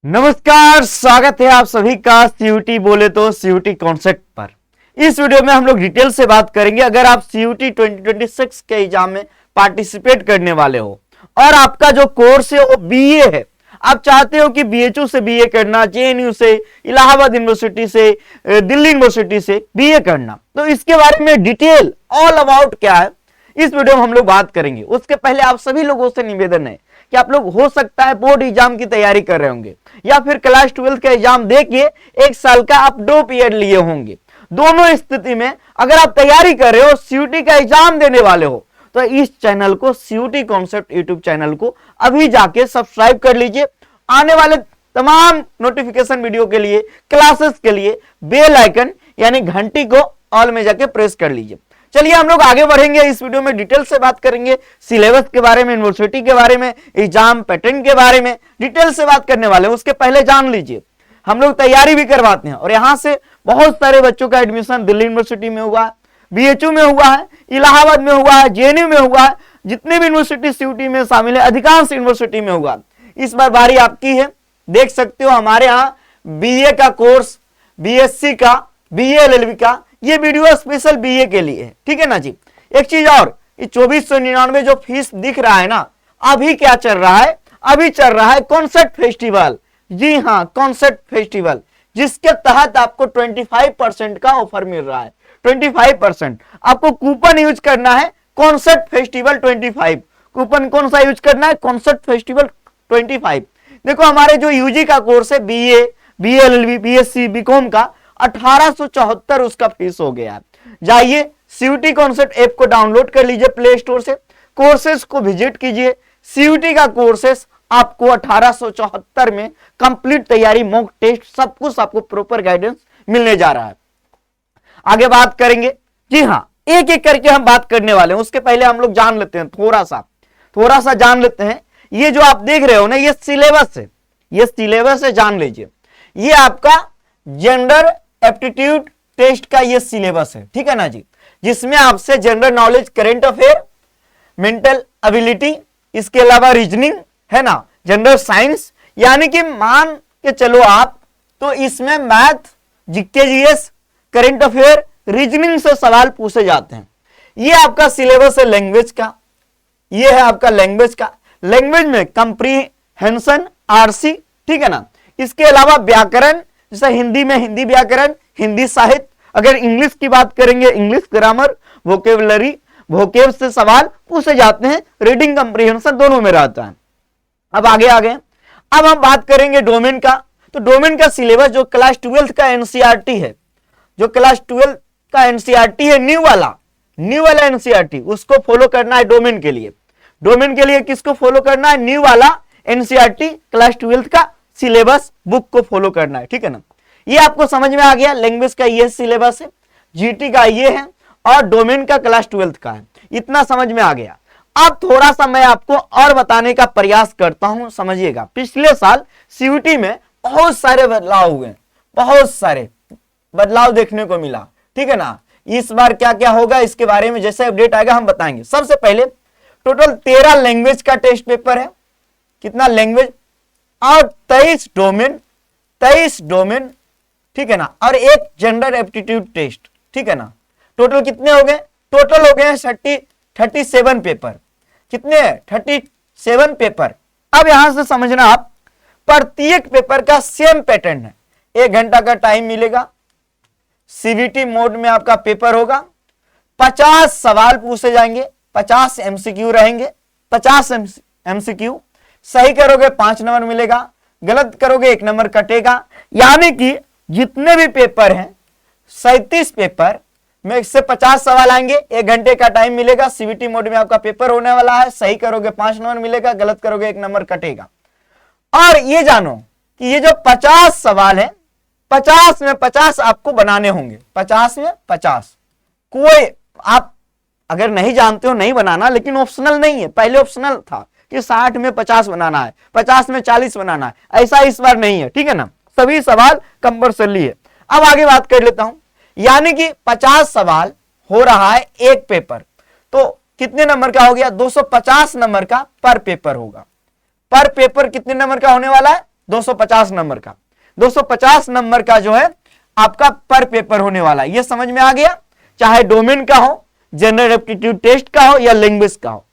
नमस्कार, स्वागत है आप सभी का सीयूटी बोले तो सीयूटी कॉन्सेप्ट पर। इस वीडियो में हम लोग डिटेल से बात करेंगे। अगर आप सीयूटी 2026 के एग्जाम में पार्टिसिपेट करने वाले हो और आपका जो कोर्स है वो बीए है, आप चाहते हो कि बीएचयू से बीए करना, जेएनयू से, इलाहाबाद यूनिवर्सिटी से, दिल्ली यूनिवर्सिटी से बीए करना, तो इसके बारे में डिटेल ऑल अबाउट क्या है इस वीडियो में हम लोग बात करेंगे। उसके पहले आप सभी लोगों से निवेदन है कि आप लोग हो सकता है बोर्ड एग्जाम की तैयारी कर रहे होंगे या फिर क्लास 12 का एग्जाम देके एक साल का आप ड्रॉप ईयर लिए होंगे। दोनों स्थिति में अगर आप तैयारी कर रहे हो, सीयूटी का एग्जाम देने वाले हो, तो इस चैनल को, सीयूटी कॉन्सेप्ट यूट्यूब चैनल को अभी जाके सब्सक्राइब कर लीजिए। आने वाले तमाम नोटिफिकेशन वीडियो के लिए, क्लासेस के लिए बेल आइकन यानी घंटी को ऑल में जाके प्रेस कर लीजिए। चलिए हम लोग आगे बढ़ेंगे। इस वीडियो में डिटेल से बात करेंगे, सिलेबस के बारे में, यूनिवर्सिटी के बारे में, एग्जाम पैटर्न के बारे में डिटेल से बात करने वाले हैं। उसके पहले जान लीजिए, हम लोग तैयारी भी करवाते हैं और यहां से बहुत सारे बच्चों का एडमिशन दिल्ली यूनिवर्सिटी में हुआ है, बीएचयू में हुआ है, इलाहाबाद में हुआ है, जेएनयू में हुआ है। जितने भी यूनिवर्सिटी सीयूटी में शामिल है, अधिकांश यूनिवर्सिटी में हुआ। इस बार बारी आपकी है। देख सकते हो हमारे यहाँ बीए का कोर्स, बीएससी का, बीए एलएलबी का, ये वीडियो स्पेशल बीए के लिए है, ठीक है ना जी। एक चीज और, ये 2499 जो फीस दिख रहा है ना, अभी क्या चल रहा है? अभी चल रहा है कॉन्सर्ट फेस्टिवल। जी हाँ, कॉन्सर्ट फेस्टिवल, जिसके तहत आपको 25% का ऑफर मिल रहा है। 25% आपको कूपन यूज करना है, कॉन्सर्ट फेस्टिवल 25। कूपन कौन सा यूज करना है? Concert festival 25। देखो हमारे जो यूजी का कोर्स है, बीए, बीएलएलबी, बीएससी, बीकॉम का 1874 उसका फीस हो गया। जाइए सीयूटी कॉन्सेप्ट ऐप को डाउनलोड कर लीजिए प्ले स्टोर से, कोर्सेज को विजिट कीजिए। सीयूटी का कोर्सेज आपको 1874 में कंप्लीट तैयारी, मॉक टेस्ट, सब कुछ आपको प्रॉपर गाइडेंस मिलने जा रहा है। आगे बात करेंगे। जी हाँ, एक एक करके हम बात करने वाले हैं। उसके पहले हम लोग जान लेते हैं, थोड़ा सा जान लेते हैं। ये जो आप देख रहे हो ना, ये सिलेबस है, ये सिलेबस है, जान लीजिए। ये आपका जेंडर एप्टीट्यूड टेस्ट का ये सिलेबस है, ठीक है ना जी, जिसमें आपसे general knowledge, current affair, mental ability, इसके अलावा रीजनिंग है ना, जनरल साइंस, यानी कि मान के चलो आप, तो इसमें math, GK, GS, current affair, reasoning से सवाल पूछे जाते हैं। ये आपका सिलेबस है लैंग्वेज का, ये है आपका लैंग्वेज का। लैंग्वेज में कंप्रीहेंशन, आरसी, ठीक है ना। इसके अलावा व्याकरण, जैसे हिंदी में हिंदी व्याकरण, हिंदी साहित्य, अगर इंग्लिश की बात करेंगे इंग्लिश ग्रामर, वोकेबलरी, वोकेब से सवाल पूछे जाते हैं। रीडिंग कंप्रीहेंशन दोनों में रहता है। अब आगे अब हम बात करेंगे डोमेन का। तो डोमेन का सिलेबस जो क्लास 12 का एनसीईआरटी है, जो क्लास 12 का एनसीईआरटी है, न्यू वाला एनसीईआरटी, उसको फॉलो करना है डोमेन के लिए। डोमेन के लिए किसको फॉलो करना है? न्यू वाला एनसीईआरटी क्लास 12 का सिलेबस बुक को फॉलो करना है, ठीक है ना। ये आपको समझ में आ गया। लैंग्वेज का ये सिलेबस है, जीटी का ये है और डोमेन का क्लास 12 का है। इतना समझ में आ गया। अब थोड़ा सा मैं आपको और बताने का प्रयास करता हूं, समझिएगा। पिछले साल सीयूटी में बहुत सारे बदलाव हुए, बहुत सारे बदलाव देखने को मिला, ठीक है ना। इस बार क्या क्या होगा इसके बारे में जैसे अपडेट आएगा हम बताएंगे। सबसे पहले टोटल 13 लैंग्वेज का टेस्ट पेपर है। कितना लैंग्वेज? और 23 डोमेन, ठीक है ना, और एक जेंडर एप्टीट्यूड टेस्ट, ठीक है ना। टोटल कितने हो गए? टोटल हो गए 37 पेपर। कितने? 37 पेपर। अब यहां से समझना आप, प्रत्येक पेपर का सेम पैटर्न है। 1 घंटा का टाइम मिलेगा, सीवीटी मोड में आपका पेपर होगा। 50 सवाल पूछे जाएंगे, 50 एमसीक्यू रहेंगे, 50 एमसीक्यू। सही करोगे 5 नंबर मिलेगा, गलत करोगे 1 नंबर कटेगा। यानी कि जितने भी पेपर हैं, 37 पेपर में से 50 सवाल आएंगे, 1 घंटे का टाइम मिलेगा। सीवीटी मोड में आपका पेपर होने वाला है। सही करोगे 5 नंबर मिलेगा, गलत करोगे 1 नंबर कटेगा। और ये जानो कि ये जो 50 सवाल है, 50 में 50 आपको बनाने होंगे। 50 में 50। कोई आप अगर नहीं जानते हो नहीं बनाना, लेकिन ऑप्शनल नहीं है। पहले ऑप्शनल था कि 60 में 50 बनाना है, 50 में 40 बनाना है, ऐसा इस बार नहीं है, ठीक है ना। सभी सवाल कंपल्सरी है। अब आगे बात कर लेता हूं। यानी कि 50 सवाल हो रहा है एक पेपर, तो कितने नंबर का हो गया? 250 नंबर का पर पेपर होगा। पर पेपर कितने नंबर का होने वाला है? 250 नंबर का, 250 नंबर का जो है आपका पर पेपर होने वाला है। ये समझ में आ गया, चाहे डोमेन का हो, जनरल एप्टीट्यूड टेस्ट का हो या लैंग्वेज का हो।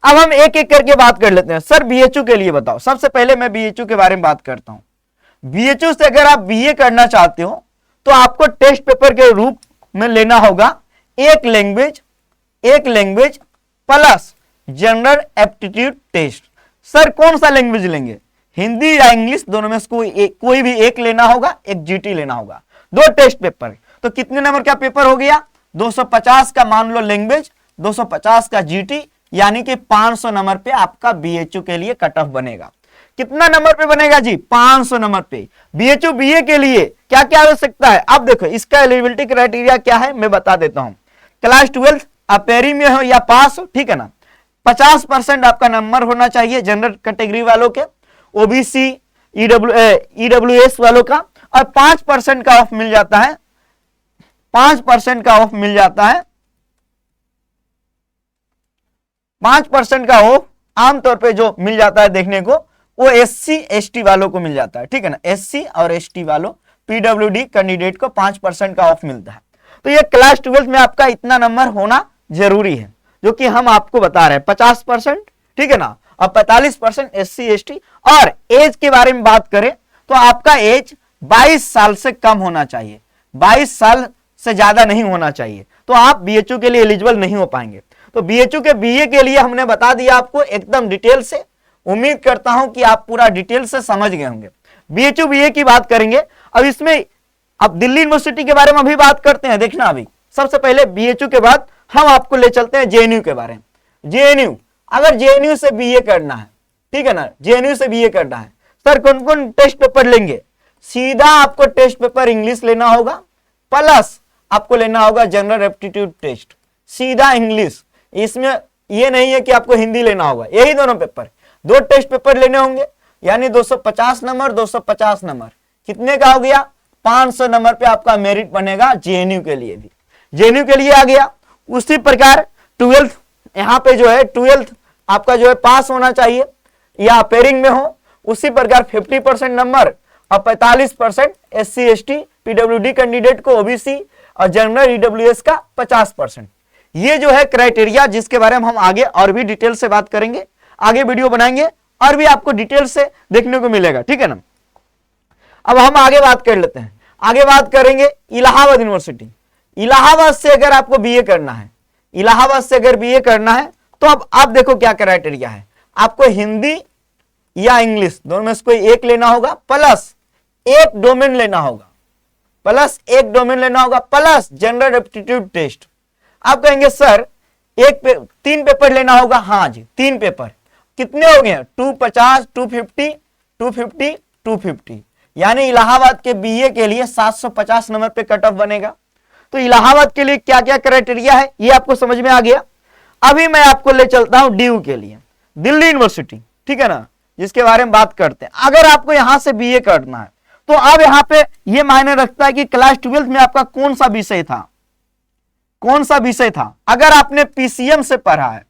अब हम एक एक करके बात कर लेते हैं। सर बीएचयू के लिए बताओ। सबसे पहले मैं बीएचयू के बारे में बात करता हूं। बीएचयू से अगर आप बीए करना चाहते हो तो आपको टेस्ट पेपर के रूप में लेना होगा एक language plus general aptitude test. Sir कौन सा लैंग्वेज लेंगे, हिंदी या इंग्लिश, दोनों में से कोई भी एक लेना होगा, एक जीटी लेना होगा, 2 टेस्ट पेपर। तो कितने नंबर का पेपर हो गया, 250 का मान लो लैंग्वेज, 250 का जीटी, यानी कि 500 नंबर पे आपका बीएचयू के लिए कट ऑफ बनेगा। कितना नंबर पे बनेगा जी, 500 नंबर पे। बीएचयू बीए के लिए क्या क्या आवश्यकता है, अब देखो इसका एलिजिबिलिटी क्राइटेरिया क्या है मैं बता देता हूं। क्लास 12 अपेरी में हो या पास हो, ठीक है ना, 50% आपका नंबर होना चाहिए जनरल कैटेगरी वालों के, ओबीसी ईडब्ल्यूएस वालों का, और 5% का ऑफ मिल जाता है, 5% का ऑफ मिल जाता है, 5% का ऑफ आमतौर पे जो मिल जाता है देखने को वो एससी एसटी वालों को मिल जाता है, ठीक है ना, एससी और एसटी वालों, पीडब्ल्यूडी कैंडिडेट को 5% का ऑफ मिलता है। तो ये क्लास 12 में आपका इतना नंबर होना जरूरी है, जो कि हम आपको बता रहे हैं 50%, ठीक है ना, और 45% एससी एसटी। और एज के बारे में बात करें तो आपका एज 22 साल से कम होना चाहिए, 22 साल से ज्यादा नहीं होना चाहिए, तो आप बीएचयू के लिए एलिजिबल नहीं हो पाएंगे। तो बीएचयू के बीए के लिए हमने बता दिया आपको एकदम डिटेल से, उम्मीद करता हूं कि आप पूरा डिटेल से समझ गए होंगे। बीएचयू बीए की बात करेंगे अब इसमें, अब दिल्ली यूनिवर्सिटी के बारे में अभी बात करते हैं। देखना अभी सबसे पहले बीएचयू के बाद हम आपको ले चलते हैं जेएनयू के बारे में। जेएनयू, अगर जेएनयू से बीए करना है, ठीक है ना, जेएनयू से बीए करना है, सर कौन कौन टेस्ट पेपर लेंगे, सीधा आपको टेस्ट पेपर इंग्लिश लेना होगा, प्लस आपको लेना होगा जनरल एप्टीट्यूड टेस्ट, सीधा इंग्लिश। इसमें ये नहीं है कि आपको हिंदी लेना होगा, यही दोनों पेपर, 2 टेस्ट पेपर लेने होंगे, यानी 250 नंबर 250 नंबर, कितने का हो गया, 500 नंबर पे आपका मेरिट बनेगा जेएनयू के लिए भी। जेएनयू के लिए आ गया। उसी प्रकार 12th, यहाँ पे जो है 12th आपका जो है पास होना चाहिए या पेयरिंग में हो, उसी प्रकार 50% नंबर और 45% एससी एसटी पीडब्ल्यूडी कैंडिडेट को, ओबीसी और जनरल ईडब्ल्यूएस का 50%। ये जो है क्राइटेरिया जिसके बारे में हम आगे और भी डिटेल से बात करेंगे, आगे वीडियो बनाएंगे और भी आपको डिटेल से देखने को मिलेगा, ठीक है ना। अब हम आगे बात कर लेते हैं, आगे बात करेंगे इलाहाबाद यूनिवर्सिटी। इलाहाबाद से अगर आपको बीए करना है, इलाहाबाद से अगर बीए करना है तो अब आप देखो क्या क्राइटेरिया है, आपको हिंदी या इंग्लिश दोनों में से कोई एक लेना होगा, प्लस एक डोमेन लेना होगा, प्लस जनरल एप्टीट्यूड टेस्ट। आप कहेंगे सर 3 पेपर लेना होगा, हाँ जी 3 पेपर, कितने हो गए 250 250 250 250, यानी इलाहाबाद के बीए के लिए 750 नंबर पे कट ऑफ बनेगा। तो इलाहाबाद के लिए क्या क्या क्राइटेरिया है ये आपको समझ में आ गया। अभी मैं आपको ले चलता हूं डीयू के लिए, दिल्ली यूनिवर्सिटी, ठीक है ना, जिसके बारे में बात करते हैं। अगर आपको यहां से बीए करना है तो अब यहां पे ये मायने रखता है कि क्लास 12 में आपका कौन सा विषय था, कौन सा विषय था। अगर आपने पीसीएम से पढ़ा है,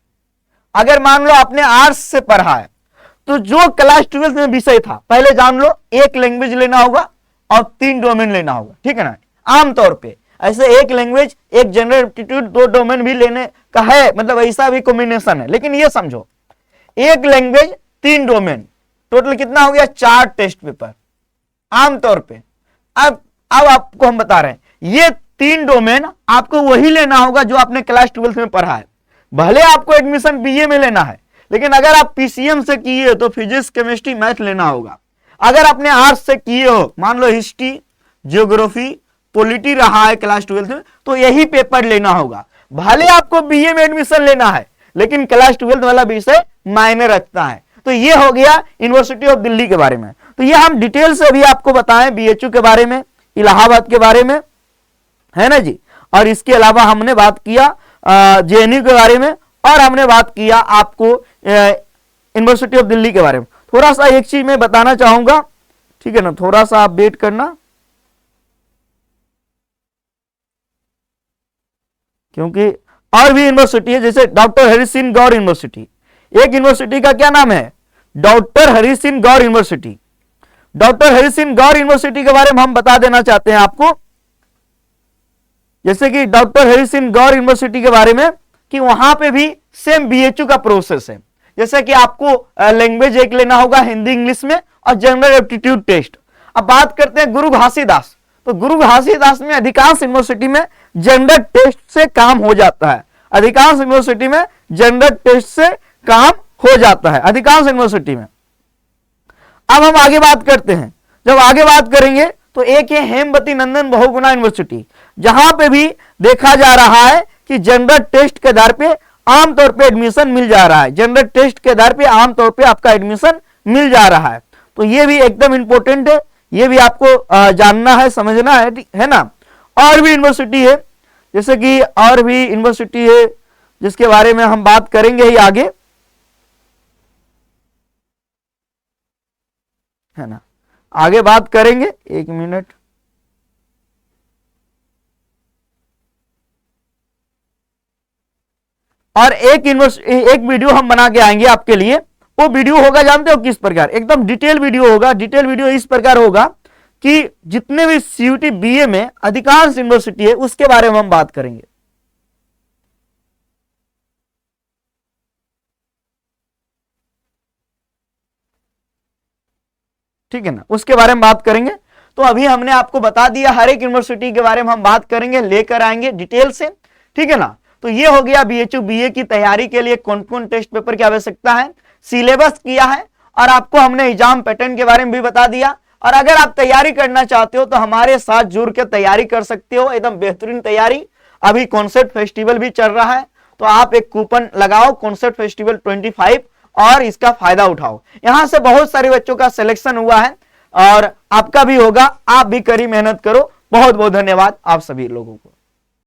अगर मान लो आपने आर्ट्स से पढ़ा है, तो जो क्लास 12 में विषय था पहले जान लो, एक लैंग्वेज लेना होगा और 3 डोमेन लेना होगा, ठीक है ना। आमतौर पे ऐसे एक लैंग्वेज एक जनरल एप्टीट्यूड 2 डोमेन भी लेने का है, मतलब ऐसा भी कॉम्बिनेशन है, लेकिन ये समझो एक लैंग्वेज 3 डोमेन, टोटल कितना हो गया 4 टेस्ट पेपर आमतौर पे। अब आपको हम बता रहे हैं ये 3 डोमेन आपको वही लेना होगा जो आपने क्लास 12 में पढ़ा है। भले आपको एडमिशन बीए में लेना है, लेकिन अगर आप पीसीएम से किए हो तो फिजिक्स केमिस्ट्री मैथ लेना होगा। अगर आपने आर्ट्स से किए हो, मान लो हिस्ट्री ज्योग्राफी पॉलिटी रहा है क्लास 12 में, तो यही पेपर लेना होगा। भले आपको बीए में एडमिशन लेना है, लेकिन क्लास 12 वाला विषय मायने रखता है। तो ये हो गया यूनिवर्सिटी ऑफ दिल्ली के बारे में। तो ये हम डिटेल से भी आपको बताएं, बीएचयू के बारे में, इलाहाबाद के बारे में, है ना जी। और इसके अलावा हमने बात किया जेएनयू के बारे में, और हमने बात किया आपको यूनिवर्सिटी ऑफ दिल्ली के बारे में। थोड़ा सा एक चीज मैं बताना चाहूंगा, ठीक है ना, थोड़ा सा आप वेट करना, क्योंकि और भी यूनिवर्सिटी है, जैसे डॉक्टर हरि सिंह गौर यूनिवर्सिटी। एक यूनिवर्सिटी का क्या नाम है, डॉक्टर हरि सिंह गौर यूनिवर्सिटी, डॉक्टर हरि सिंह गौर यूनिवर्सिटी के बारे में हम बता देना चाहते हैं आपको, जैसे कि डॉक्टर हरि सिंह गौर यूनिवर्सिटी के बारे में कि वहां पे भी सेम बीएचयू का प्रोसेस है। जैसे कि आपको लैंग्वेज एक लेना होगा हिंदी इंग्लिश में और जनरल एप्टीट्यूड टेस्ट। अब बात करते हैं गुरु घासीदास, तो गुरु घासीदास में अधिकांश यूनिवर्सिटी में जनरल टेस्ट से काम हो जाता है, अधिकांश यूनिवर्सिटी में जनरल टेस्ट से काम हो जाता है, अधिकांश यूनिवर्सिटी में। अब हम आगे बात करते हैं, जब आगे बात करेंगे तो एक है हेमवती नंदन बहुगुणा यूनिवर्सिटी, जहां पे भी देखा जा रहा है कि जनरल टेस्ट के आधार पे आमतौर पे एडमिशन मिल जा रहा है, जनरल टेस्ट के आधार पे आमतौर पे आपका एडमिशन मिल जा रहा है। तो ये भी एकदम इंपॉर्टेंट है, ये भी आपको जानना है, समझना है ना। और भी यूनिवर्सिटी है, जैसे कि और भी यूनिवर्सिटी है जिसके बारे में हम बात करेंगे ही आगे, है ना, आगे बात करेंगे। एक मिनट, और एक वीडियो हम बना के आएंगे आपके लिए। वो वीडियो होगा जानते हो किस प्रकार, एकदम डिटेल वीडियो होगा। डिटेल वीडियो इस प्रकार होगा कि जितने भी सीयूटी बीए में अधिकांश यूनिवर्सिटी है उसके बारे में हम बात करेंगे। ठीक है ना, उसके बारे में बात करेंगे। तो अभी हमने आपको बता दिया, हर एक यूनिवर्सिटी के बारे में हम बात करेंगे, लेकर आएंगे डिटेल से। ठीक है ना, तो ये हो गया बीएचयू बीए की तैयारी के लिए कौन कौन टेस्ट पेपर की आवश्यकता है, सिलेबस किया है, और आपको हमने एग्जाम पैटर्न के बारे में भी बता दिया। और अगर आप तैयारी करना चाहते हो तो हमारे साथ जुड़ के तैयारी कर सकते हो, एकदम बेहतरीन तैयारी। अभी कॉन्सेप्ट फेस्टिवल भी चल रहा है, तो आप एक कूपन लगाओ कॉन्सेप्ट फेस्टिवल 25 और इसका फायदा उठाओ। यहां से बहुत सारे बच्चों का सिलेक्शन हुआ है और आपका भी होगा, आप भी कड़ी मेहनत करो। बहुत बहुत धन्यवाद आप सभी लोगों को।